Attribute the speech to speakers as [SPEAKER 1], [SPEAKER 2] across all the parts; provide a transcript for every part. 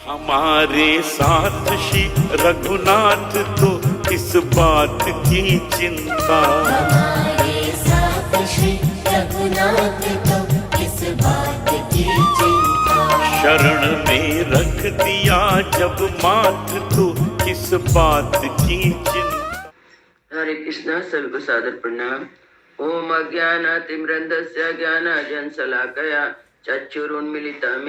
[SPEAKER 1] हमारे साथ श्री रघुनाथ तो किस बात की चिंता।
[SPEAKER 2] हमारे साथ श्री रघुनाथ तो किस बात की चिंता।
[SPEAKER 1] शरण में रख दिया जब माथ तो किस बात की चिंता।
[SPEAKER 3] हरे कृष्णा, सभी को सादर प्रणाम। ओम अज्ञानातिमिरन्धस्य ज्ञानाञ्जनशलाकया चक्षुरुन्मीलितं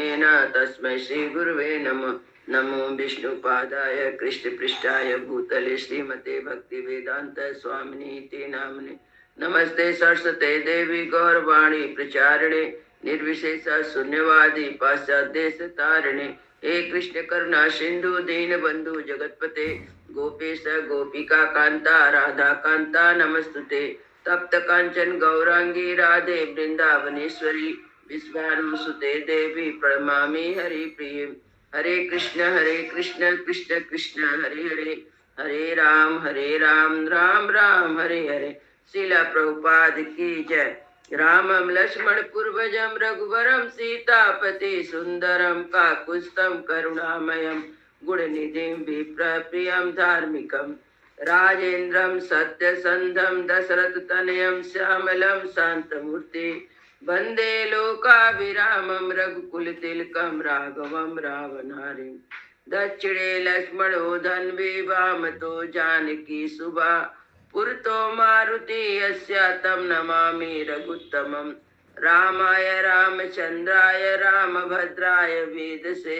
[SPEAKER 3] तस्मै श्री गुरुवे नमः। नमो विष्णुपादाय कृष्णपृष्ठाय भूतले श्रीमते भक्तिवेदांत स्वामिनीति नाम्ने। नमस्ते सरस्वते देवी गौरवाणी प्रचारिणे निर्विशेष शून्यवादी पाश्चात्यदेशतारिणे। हे कृष्ण करुणा सिंधु दीनबंधु जगतपते गोपेश गोपिका कांता राधा कांता नमस्तुते। तप्त कांचन गौरांगी राधे वृंदावनेश्वरी विश्वानुसुते देवी प्रणमामि हरि प्रिय। हरे कृष्ण कृष्ण कृष्ण हरे हरे, हरे राम राम राम हरे हरे। श्रीला प्रभुपाद की जय। रामं लक्ष्मण पूर्वजं रघुवरं सीतापति सुंदरम काकुत्स्थं करुणामयं गुणनिधिं विप्रप्रियं धार्मिकं राजेन्द्रं सत्यसन्धं दशरथतनयं श्यामलं शान्तमूर्ति वन्दे लोकाभिरामं रघुकुलतिलकं राघवं रावणारिं। दक्षिणे लक्ष्मणो धन्वी वामतो जानकी सुभा पुरतो मारुति यस्य तं नमामि रघुत्तमं। रामाय रामचन्द्राय रामभद्राय वेदसे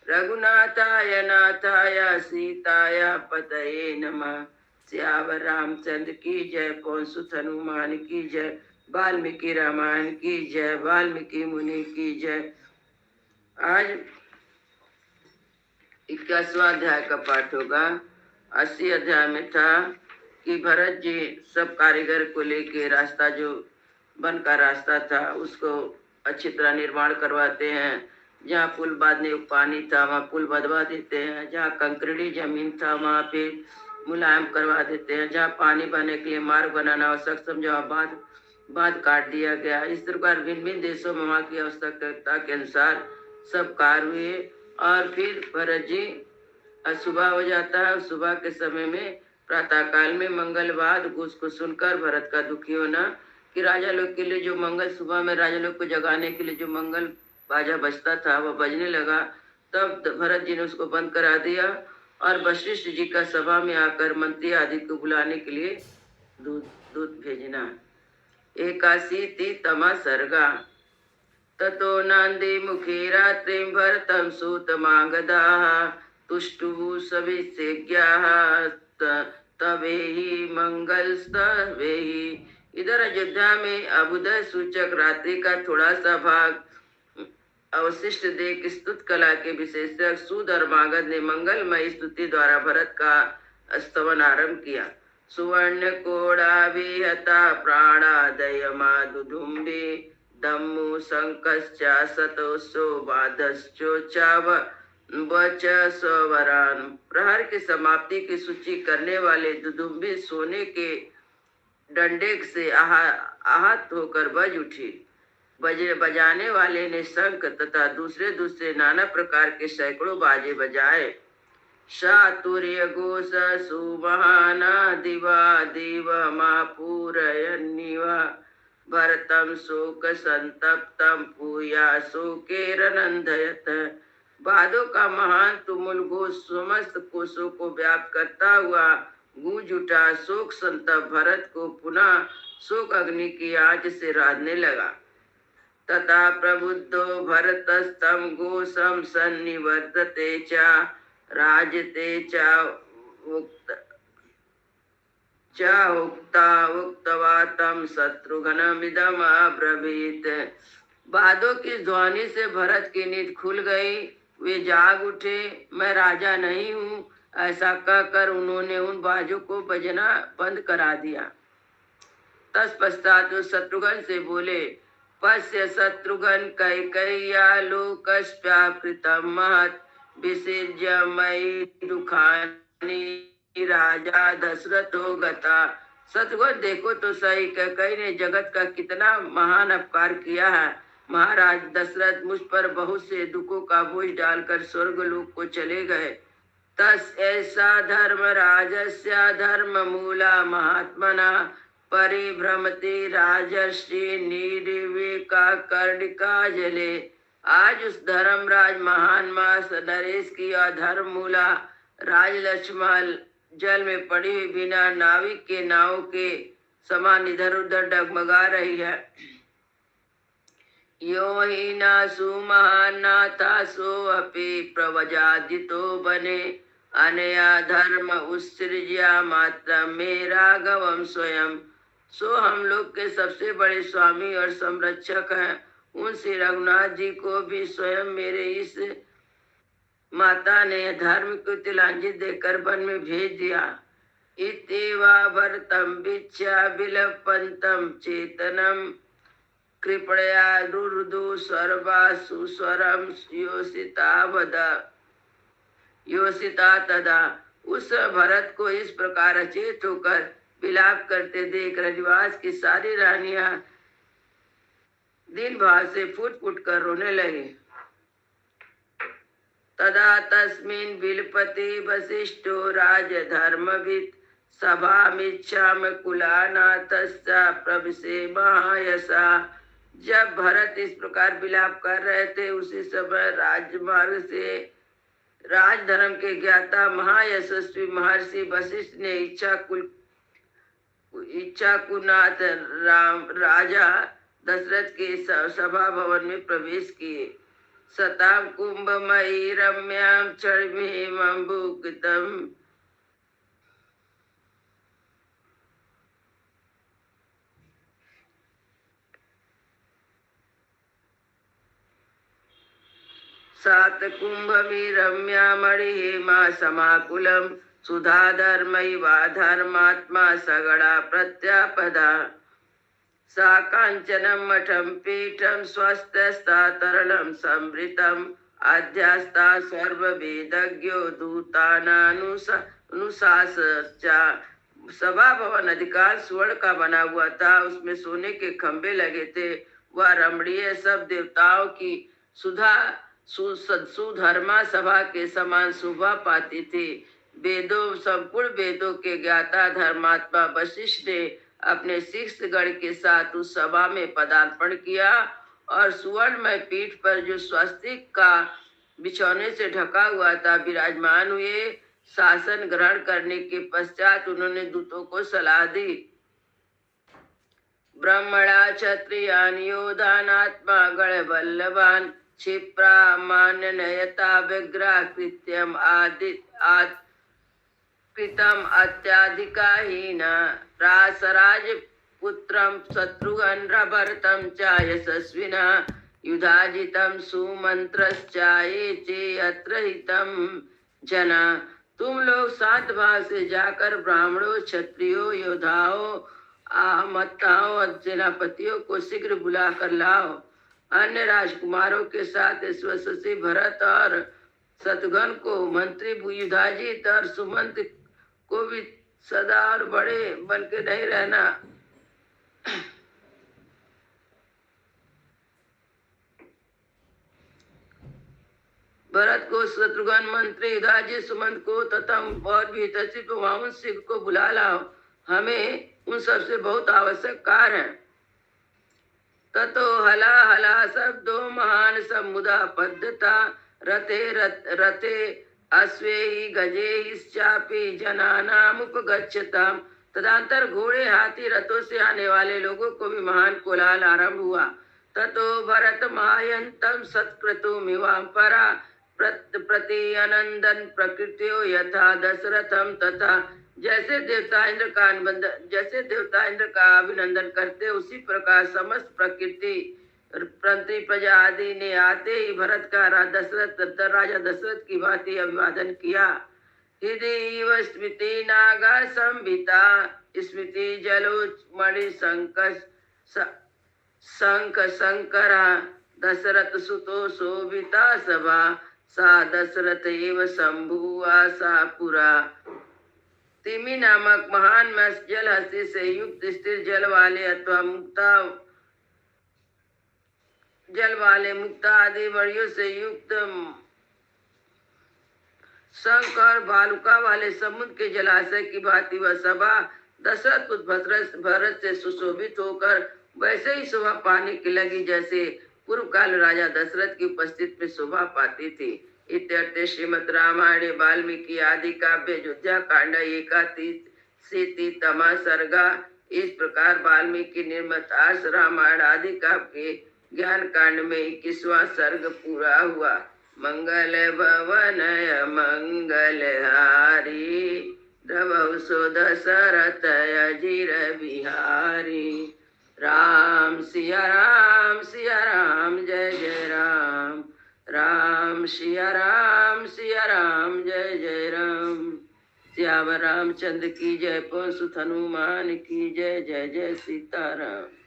[SPEAKER 3] रघुनाथाय नाथाय सीताय पतये नमः। सियावर रामचंद्र की जय, पवन सुत हनुमान की जय, वाल्मीकि रामायण की जय, वाल्मीकि मुनि की जय। आज 21वां अध्याय का पाठ होगा। 80 अध्याय में था कि भरत जी सब कारीगर को लेके रास्ता जो वन का रास्ता था उसको अच्छी तरह निर्माण करवाते हैं। जहाँ पुल बांधने को पानी था वहाँ पुल बदवा देते हैं। जहाँ कंकड़ी जमीन था वहाँ पे मुलायम करवा देते हैं। जहाँ पानी बहने के लिए मार्ग बनाना आवश्यक समझा बांध काट दिया गया। इस प्रकार भिन्न भिन्न देशों में वहाँ की आवश्यकता के अनुसार सब कार्य हुए। और फिर भरत जी सुबह हो जाता है। सुबह के समय में प्रातः काल में मंगलवाद उसको सुनकर भरत का दुखी होना कि राजा लोग के लिए जो मंगल सुबह में राजा लोग को जगाने के लिए जो मंगल बाजा बजता था वह बजने लगा। तब भरत जी ने उसको बंद करा दिया और वशिष्ठ जी का सभा में आकर मंत्री आदि को बुलाने के लिए दूत भेजना। 81 तमा सर्गा। ततो नांदी मुखे रात्रिं भरतं सूतमागधाः तुष्टुः सविशेज्ञाः तवेहि मंगलस्तवेहि। इधर अयोध्या में अभ्युदय सूचक रात्रि का थोड़ा सा भाग अवशिष्ट देख स्तुत कला के विशेषज्ञ सुधर्मागध ने मंगलमय स्तुति द्वारा भरत का स्तवन आरंभ किया। सुवर्ण कोड़ा विहता प्राणादय माधुधुम्बी दम्मु शंकश्चा सतोषो बाधश्चोचाव वच स्वरान। प्रहर की समाप्ति की सूची करने वाले दुदुम्बी सोने के डंडे से आहत होकर बज उठी। बजाने वाले ने शंख तथा दूसरे नाना प्रकार के सैकड़ों बाजे बजाए। शातुर्य घोष सुमहाना दिवा दिव मापूरयन्निवा भरतम शोक संतप्तम पूया शोकेरनंदयत। बादों का महान तुमुल घोष समस्त कोशों को व्याप्त करता हुआ गूंज उठा। शोक संतप्त भरत को पुनः शोक अग्नि की आंच से राधने लगा। तथा प्रबुद्धो भरतस्तं घोषं सन्निवर्तते च राजते च उक्तवा तं शत्रुघ्नमिदम् अब्रवीत्। बादों की ध्वनि से भरत की नींद खुल गई। वे जाग उठे, मैं राजा नहीं हूँ ऐसा कहकर उन्होंने उन बाजों को बजना बंद करा दिया। तत्पश्चात शत्रुघ्न से बोले, पश्य शत्रुघ्न कैकेय्या लोकस्याकृतं महत् विसृज्य मयि दुखानि राजा दशरथो गता। शत्रुघ्न देखो तो सही, कैकेयी ने जगत का कितना महान अपकार किया है। महाराज दशरथ मुझ पर बहुत से दुखों का बोझ डालकर स्वर्गलोक को चले गए। तस् ऐसा धर्म राजस्य धर्म मूला महात्मना परिभ्रमति राजर्षि निर्विका कर्णिका जले। आज उस धर्मराज महान मास नरेश की अधर्म मूला राजलक्ष्मण जल में पड़ी हुई बिना नाविक के नाव के समान इधर उधर डगमगा रही है। यो ही नासु महानाथासो अपि प्रवजादितो बने अनया धर्म उत्सृज्या मात्र में राघवम स्वयं। सो हम लोग के सबसे बड़े स्वामी और संरक्षक हैं, उन श्री रघुनाथ जी को भी स्वयं मेरे इस माता ने धर्म को तिलांजलि देकर वन में भेज दिया। इत्येवा भरतम विच्छा विलपंतम चेतनम कृपया रुरुदु सर्वासु स्वरम योषिता तदा। उस भरत को इस प्रकार अचेत होकर विलाप करते देख रजवास की सारी रानियां दिन भाव से फूट फूट कर रोने लगे। तदा तस्मिन् विलपति वसिष्ठो राजधर्मवित् सभामिच्छाम कुलानाथस्य प्रविशे महायशा। जब भरत इस प्रकार विलाप कर रहे थे उसी समय राजमार्ग से राजधर्म के ज्ञाता महायशस्वी महर्षि वशिष्ठ ने इच्छाकुनाथ राजा दशरथ के सभा भवन में प्रवेश किए। सताम कुंभमयी रम्याम चर्मिमंबुकितम सात कुंभमी रम्या मणिहेमा समाकुलम सुधाधर्मैवा धर्मात्मा सगड़ा प्रत्यापदा। सा कांचनम मठम पीठम स्वस्थस्ता तरलम समृतम अध्यास्ता सर्ववेदज्ञो दूतानानुशासचा। सभा भवन अधिकांश स्वर्ण का बना हुआ था, उसमें सोने के खंभे लगे थे। वह रमणीय सब देवताओं की सुधर्मा सभा के समान शोभा पाती थी। वेदों संपूर्ण वेदों के ज्ञाता धर्मात्मा वशिष्ठ ने अपने शिष्यगण के साथ उस सभा में पदार्पण किया और सुवर्णमय पीठ पर जो स्वस्तिक का बिछौने से ढका हुआ था विराजमान हुए। शासन ग्रहण करने के पश्चात उन्होंने दूतों को सलाह दी। ब्रह्मणा क्षत्रियान योधानात्मा गण बल्लभान क्षिप्रा मान्य नयता विग्रह कृत्यम कृतम अत्याधिकाहीन रासराज पुत्रम शत्रुघ्न भरतम च यशस्विना युधाजितम सुमंत्रश्चाये चेयत्र हितम जना। तुम लोग सात भाव से जाकर ब्राह्मणों क्षत्रियों योद्धाओं आहमताओं और सेनापतियों को शीघ्र बुला कर लाओ। अन्य राजकुमारों के साथ यशस्वी भरत और शत्रुघ्न को मंत्री युधाजित और सुमंत को भी सदा और बड़े बन के नहीं रहना। भरत को शत्रुघ्न मंत्री युधाजित सुमंत को तथा और भी सिख को बुला लाओ, हमें उन सबसे बहुत आवश्यक कार्य है। ततो हला हला शब्दो महान समुदा पद्धता रथे अश्वे ही गजे चापी जनानाम उपगच्छताम। तदंतर घोड़े हाथी रथों से आने वाले लोगों को भी महान कोलाहल आरंभ हुआ। ततो भरत मायंतम सत्क्रतुमिवां परा प्रति अनंदन प्रकृतियो यथा दशरथम तथा। जैसे देवता इंद्र का अभिनंदन करते उसी प्रकार समस्त प्रकृति प्रति प्रजा आदि ने आते ही भरत का राजा दशरथ की भांति अभिवादन किया। हृदय स्मृति नागा संभिता स्मृति जलोमणि शंख शंकरा दशरथ सुतो शोभिता सभा सा दशरथ एव शंभुआ सा पुरा। तिमी नामक महान मत्स्य जल हस्ती से युक्त स्थिर जल वाले अथवा मुक्ता जल वाले मुक्ता आदि वर्णों से युक्त शंख और बालुका वाले समुद्र के जलाशय की भांति वह सभा दशरथ पुत्र भरत से सुशोभित होकर वैसे ही शोभा पाने की लगी जैसे पूर्व काल राजा दशरथ की उपस्थिति में शोभा पाती थी। इत्यर्थे श्रीमद् रामायणे वाल्मीकि आदि काव्य अयोध्या कांड 81 सर्गा। इस प्रकार वाल्मीकि निर्मित आर्ष रामायण आदि काव्य के ज्ञान कांड में 21वां सर्ग पूरा हुआ। मंगल भवनय मंगलहारी द्रवौ सो दशरथ अजिर बिहारी। राम सिया राम जय जय राम। राम सिया राम जय जय राम। श्याम रामचंद्र की जय। पवन सुत हनुमान की जय। जय जय सीताराम।